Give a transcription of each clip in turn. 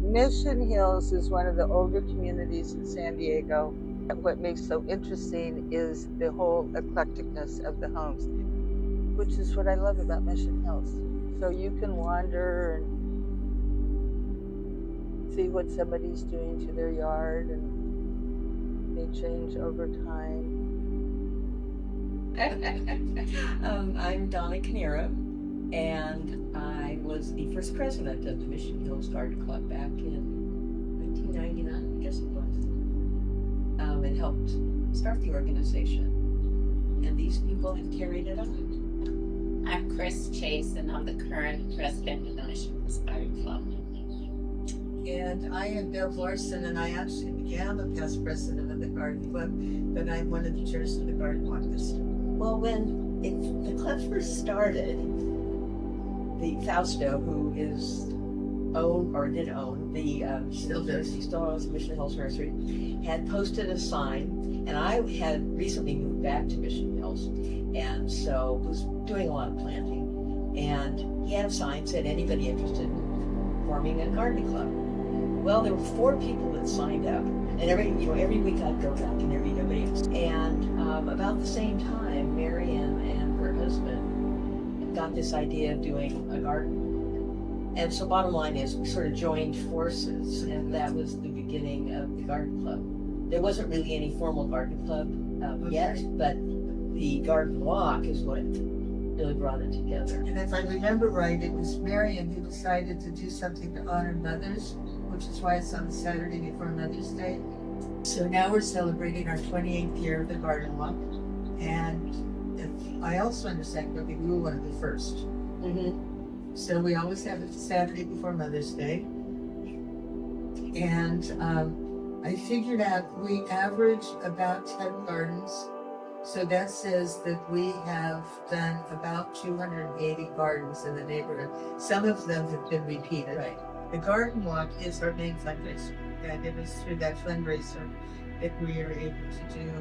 Mission Hills is one of the older communities in San Diego. What makes so interesting is the whole eclecticness of the homes, which is what I love about Mission Hills. So you can wander and see what somebody's doing to their yard, and they change over time. I'm Donna Canero, and I was the first president of the Mission Hills Garden Club back in 1999, I guess it was, and helped start the organization. And these people have carried it on. I'm Chris Chase, and I'm the current president of the Mission Hills Garden Club. And I am Bev Larson, and I actually began the past president of the Garden Club, but I'm one of the chairs of the Garden Walk this year. Well, when the club first started, the Fausto, who is did own the he still owns Mission Hills Nursery, had posted a sign, and I had recently moved back to Mission Hills, and so was doing a lot of planting, and he had a sign said anybody interested in forming a garden club. Well, there were 4 people that signed up, and every week I'd go back and there'd be nobody else. And about the same time, Marian and her husband got this idea of doing a garden. And so bottom line is we sort of joined forces, and that was the beginning of the garden club. There wasn't really any formal garden club yet, but the garden walk is what really brought it together. And if I remember right, it was Marian who decided to do something to honor mothers, which is why it's on the Saturday before Mother's Day. So now we're celebrating our 28th year of the Garden Walk, and I also understand that we were one of the first. Mm-hmm. So we always have it Saturday before Mother's Day, and I figured out we average about 10 gardens. So that says that we have done about 280 gardens in the neighborhood. Some of them have been repeated. Right. The Garden Walk is our main fundraiser, and it was through that fundraiser that we are able to do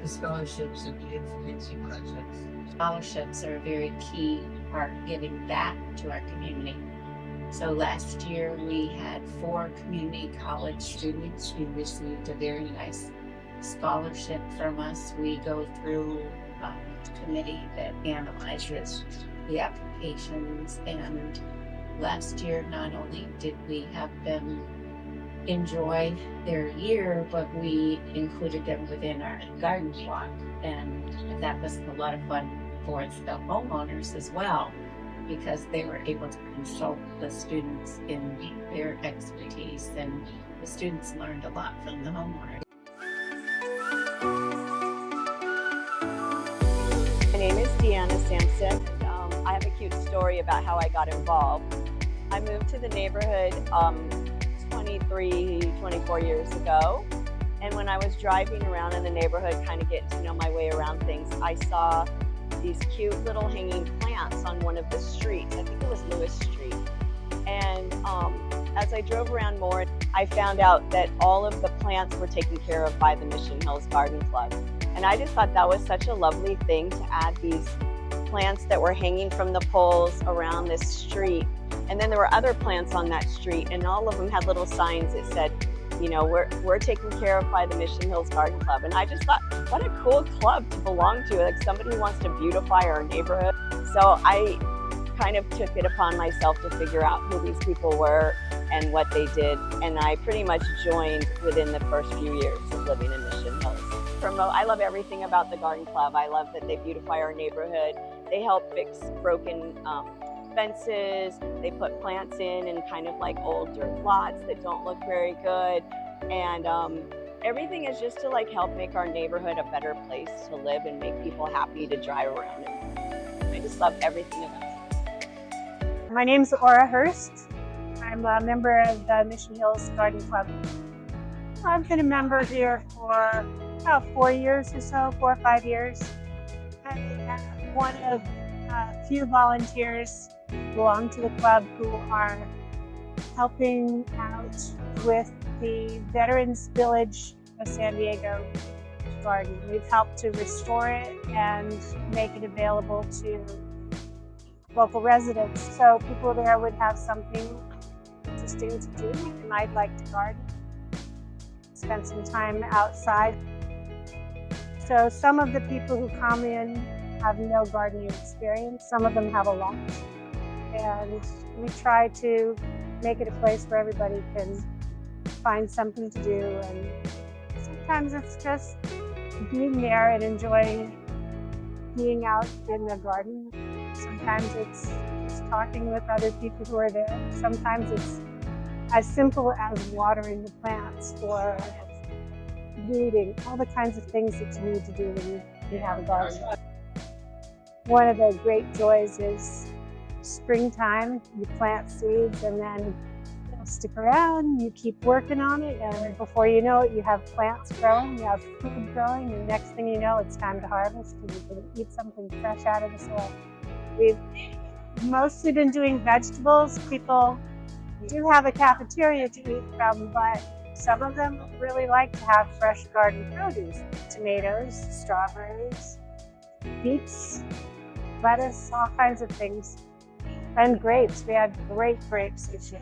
the scholarships and beautification projects. Scholarships are a very key part of giving back to our community. So last year we had 4 community college students who received a very nice scholarship from us. We go through a committee that analyzes the applications, and last year not only did we have them enjoy their year, but we included them within our garden walk, and that was a lot of fun for the homeowners as well, because they were able to consult the students in their expertise, and the students learned a lot from the homeowners. My name is Deanna Sampson. I have a cute story about how I got involved. I moved to the neighborhood 24 years ago, and when I was driving around in the neighborhood, kind of getting to know my way around things, I saw these cute little hanging plants on one of the streets. I think it was Lewis Street. And as I drove around more, I found out that all of the plants were taken care of by the Mission Hills Garden Club. And I just thought that was such a lovely thing to add these plants that were hanging from the poles around this street. And then there were other plants on that street, and all of them had little signs that said, you know, we're taken care of by the Mission Hills Garden Club. And I just thought, what a cool club to belong to, like somebody who wants to beautify our neighborhood. So I kind of took it upon myself to figure out who these people were and what they did. And I pretty much joined within the first few years of living in Mission Hills. I love everything about the Garden Club. I love that they beautify our neighborhood. They help fix broken fences. They put plants in kind of like old dirt lots that don't look very good. And everything is just to like help make our neighborhood a better place to live and make people happy to drive around in. I just love everything about it. My name's Aura Hurst. I'm a member of the Mission Hills Garden Club. I've been a member here for about 4 years or so, 4 or 5 years. I am one of a few volunteers who belong to the club who are helping out with the Veterans Village of San Diego garden. We've helped to restore it and make it available to local residents, so people there would have something interesting to do, and I'd like to garden, spend some time outside. So some of the people who come in have no gardening experience. Some of them have a lot. And we try to make it a place where everybody can find something to do. And sometimes it's just being there and enjoying being out in the garden. Sometimes it's just talking with other people who are there. Sometimes it's as simple as watering the plants or weeding, all the kinds of things that you need to do when you have a garden. One of the great joys is springtime. You plant seeds and then they'll stick around, you keep working on it, and before you know it, you have plants growing, you have food growing, and next thing you know, it's time to harvest and you can eat something fresh out of the soil. We've mostly been doing vegetables. People do have a cafeteria to eat from, but some of them really like to have fresh garden produce. Tomatoes, strawberries, beets, lettuce, all kinds of things. And grapes. We had great grapes this year.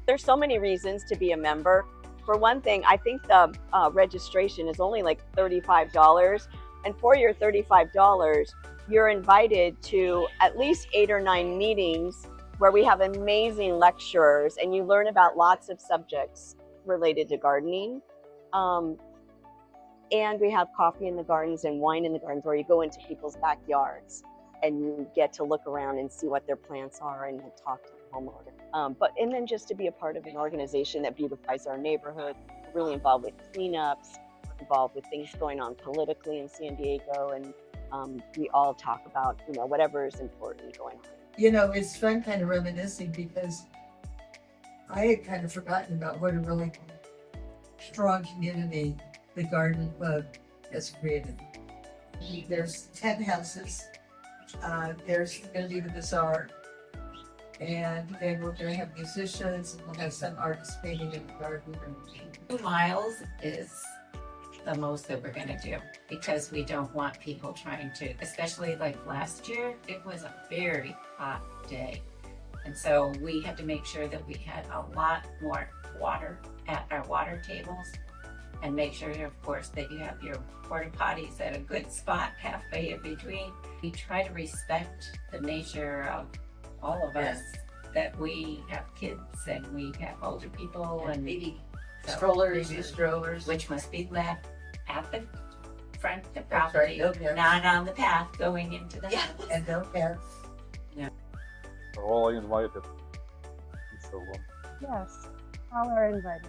There's so many reasons to be a member. For one thing, I think the registration is only like $35. And for your $35, you're invited to at least 8 or 9 meetings where we have amazing lecturers and you learn about lots of subjects related to gardening. And we have coffee in the gardens and wine in the gardens where you go into people's backyards and you get to look around and see what their plants are and talk to the homeowner. And then just to be a part of an organization that beautifies our neighborhood, really involved with cleanups, involved with things going on politically in San Diego, and we all talk about, whatever is important going on. It's fun kind of reminiscing because I had kind of forgotten about what a really strong community the Garden Club has created. There's 10 houses. There's going to be the bazaar. And then we're going to have musicians, and we'll have some artists painting in the garden. 2 miles is the most that we're going to do because we don't want people trying to, especially like last year, it was a very hot day. And so we had to make sure that we had a lot more water at our water tables and make sure, of course, that you have your porta potties at a good spot halfway in between. We try to respect the nature of all of us, that we have kids and we have older people and maybe strollers, which must be left at the front of the property, not on the path going into the house. And no pets. All invited. So Yes, all are invited.